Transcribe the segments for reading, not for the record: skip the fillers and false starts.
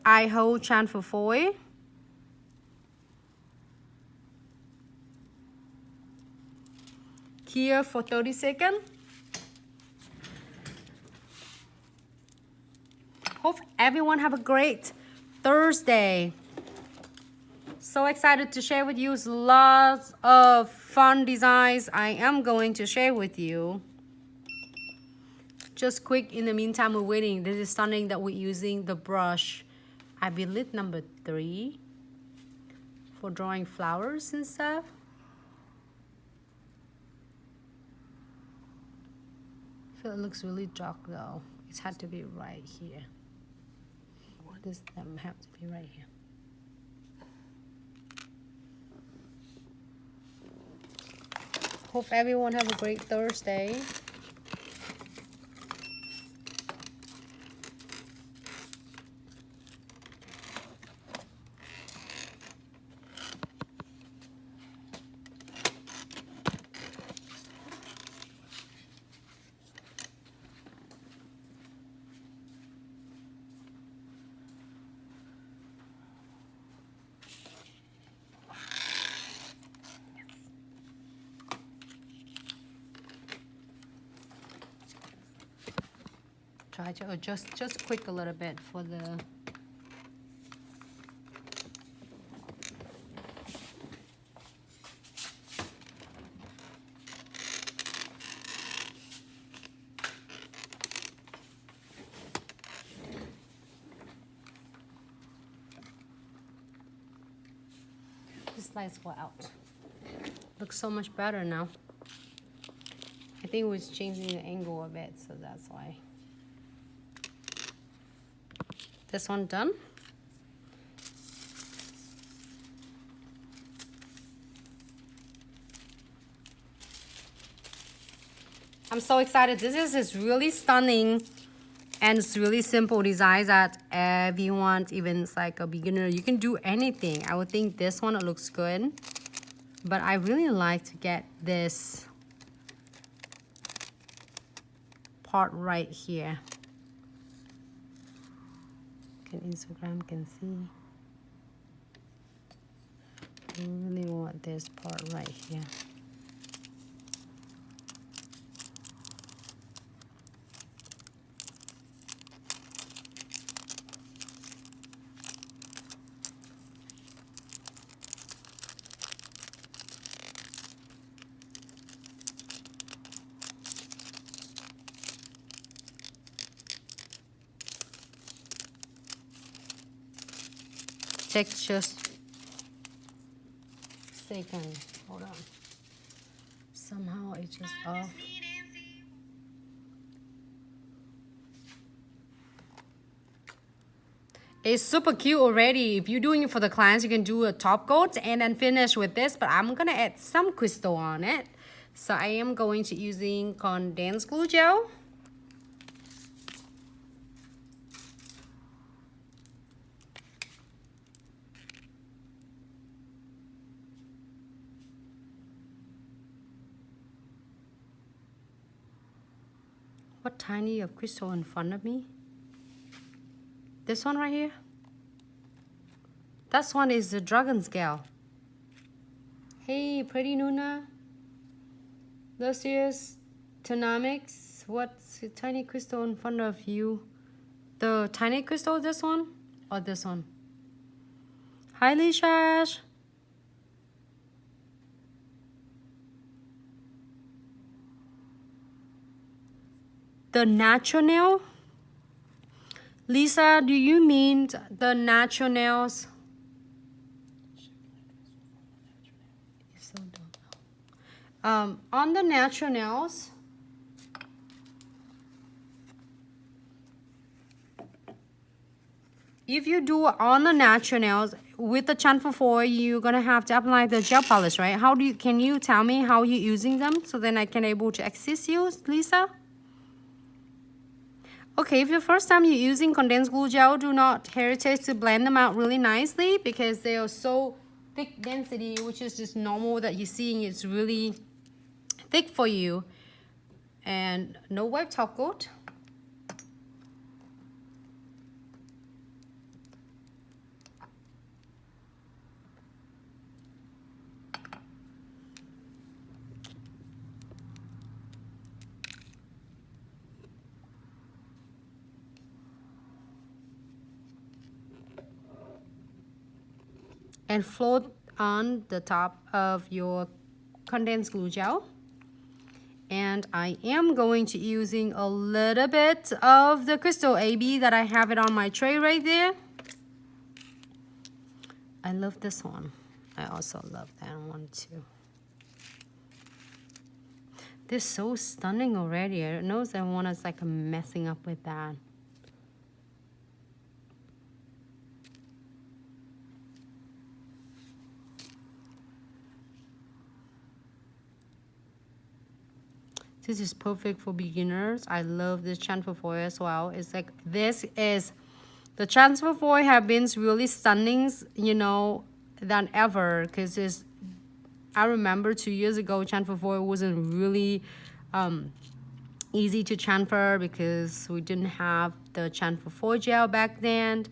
I hold chamfer foil. Here for 30 seconds. Hope everyone have a great Thursday. So excited to share with you lots of fun designs I am going to share with you. Just quick, in the meantime we're waiting. This is stunning that we're using the brush, I believe number 3, for drawing flowers and stuff. I feel it looks really dark though. It had to be right here. What does that have to be right here? Hope everyone have a great Thursday. Try to adjust just quick a little bit for the this lights go out. Looks so much better now. I think it was changing the angle a bit, so that's why. This one done. I'm so excited. This is really stunning and it's really simple design that everyone, even it's like a beginner, you can do anything. I would think this one looks good, but I really like to get this part right here. Instagram can see. I really want this part right here. Take just a second. Hold on. Somehow it's just off. It's super cute already. If you're doing it for the clients, you can do a top coat and then finish with this. But I'm gonna add some crystal on it. So I am going to using condensed glue gel. What tiny of crystal in front of me? This one right here? That one is the dragon scale. Hey, pretty Nuna. This is Dynamics. What's the tiny crystal in front of you? The tiny crystal, this one? Or this one? Hi, Lishash. The natural nail? Lisa, do you mean the natural nails? On the natural nails, if you do on the natural nails with the chamfer foil, you're gonna have to apply the gel polish, right? Can you tell me how you're using them so then I can able to assist you, Lisa? Okay, if your first time you're using condensed glue gel, do not hesitate to blend them out really nicely because they are so thick density, which is just normal that you're seeing it's really thick for you. And no wipe top coat. and float on the top of your condensed glue gel. And I am going to using a little bit of the crystal AB that I have it on my tray right there. I love this one. I also love that one too. They're so stunning already. I know someone is like messing up with that. This is perfect for beginners. I love this transfer foil as well. It's like, this is, the transfer foil have been really stunning, you know, than ever. Because it's, I remember 2 years ago, transfer foil wasn't really easy to transfer because we didn't have the transfer foil gel back then.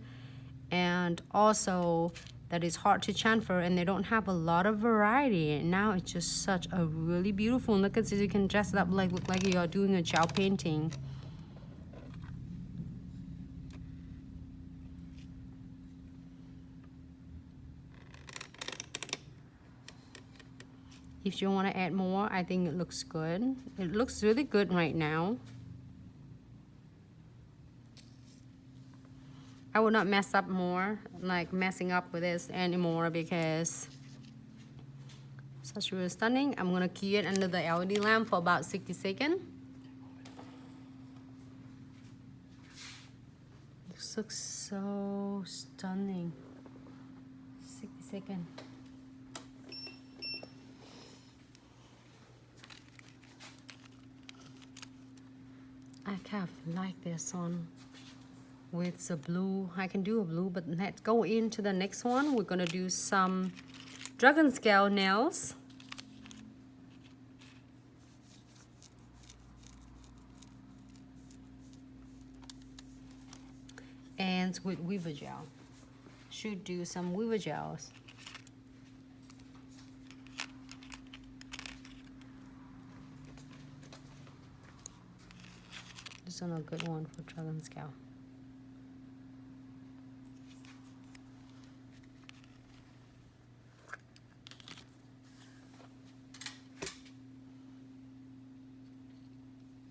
And also, that is hard to transfer and they don't have a lot of variety. And now it's just such a really beautiful, look at this, you can dress it up like, look like you're doing a gel painting. If you want to add more, I think it looks good. It looks really good right now. I will not mess up more, like messing up with this anymore because it's such really stunning. I'm gonna key it under the LED lamp for about 60 seconds. This looks so stunning. 60 seconds. I kind of like this one. With the blue, I can do a blue, but let's go into the next one. We're gonna do some dragon scale nails. And with weaver gel. Should do some weaver gels. This one a good one for dragon scale.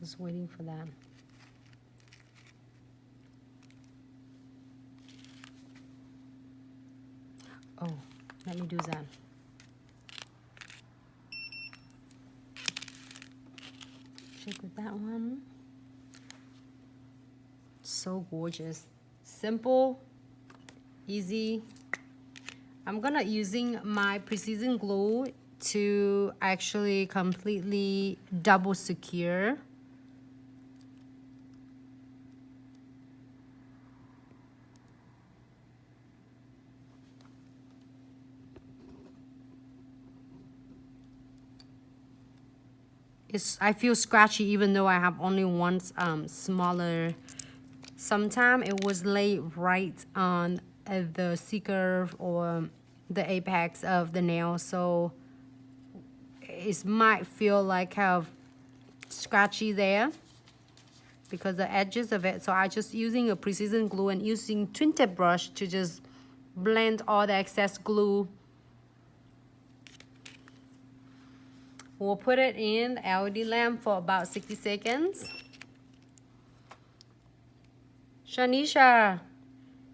Just waiting for that. Oh, let me do that. Check with that one. So gorgeous. Simple, easy. I'm gonna using my precision glue to actually completely double secure. I feel scratchy even though I have only one smaller. Sometimes it was laid right on the C-curve or the apex of the nail, so it might feel like kind of scratchy there because the edges of it. So I just using a precision glue and using twin tip brush to just blend all the excess glue. We'll put it in the LED lamp for about 60 seconds. Shanisha,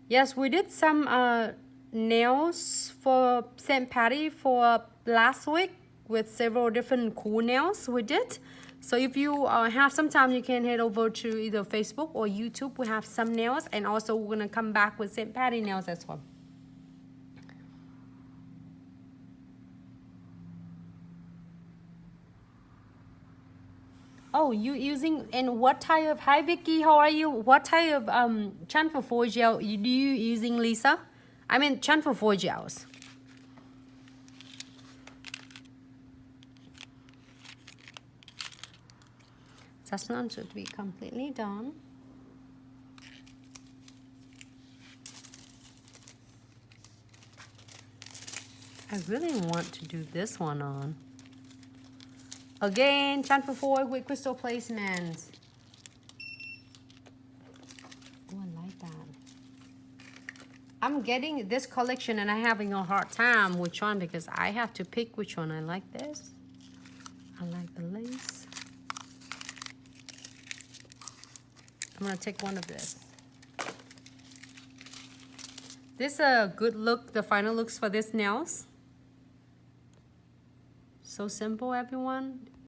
yes, we did some nails for St. Patty for last week with several different cool nails we did. So if you have some time, you can head over to either Facebook or YouTube. We have some nails, and also we're gonna come back with St. Patty nails as well. Oh, you using, and what type of, hi Vicky, how are you? What type of transfer foil gel do you using, Lisa? I mean transfer foil gels. This one should be completely done. I really want to do this one on. Again, transfer foil with crystal placements. Oh, I like that. I'm getting this collection and I'm having a hard time which one because I have to pick which one. I like this. I like the lace. I'm gonna take one of this. This is a good look, the final looks for this nails. So simple, everyone.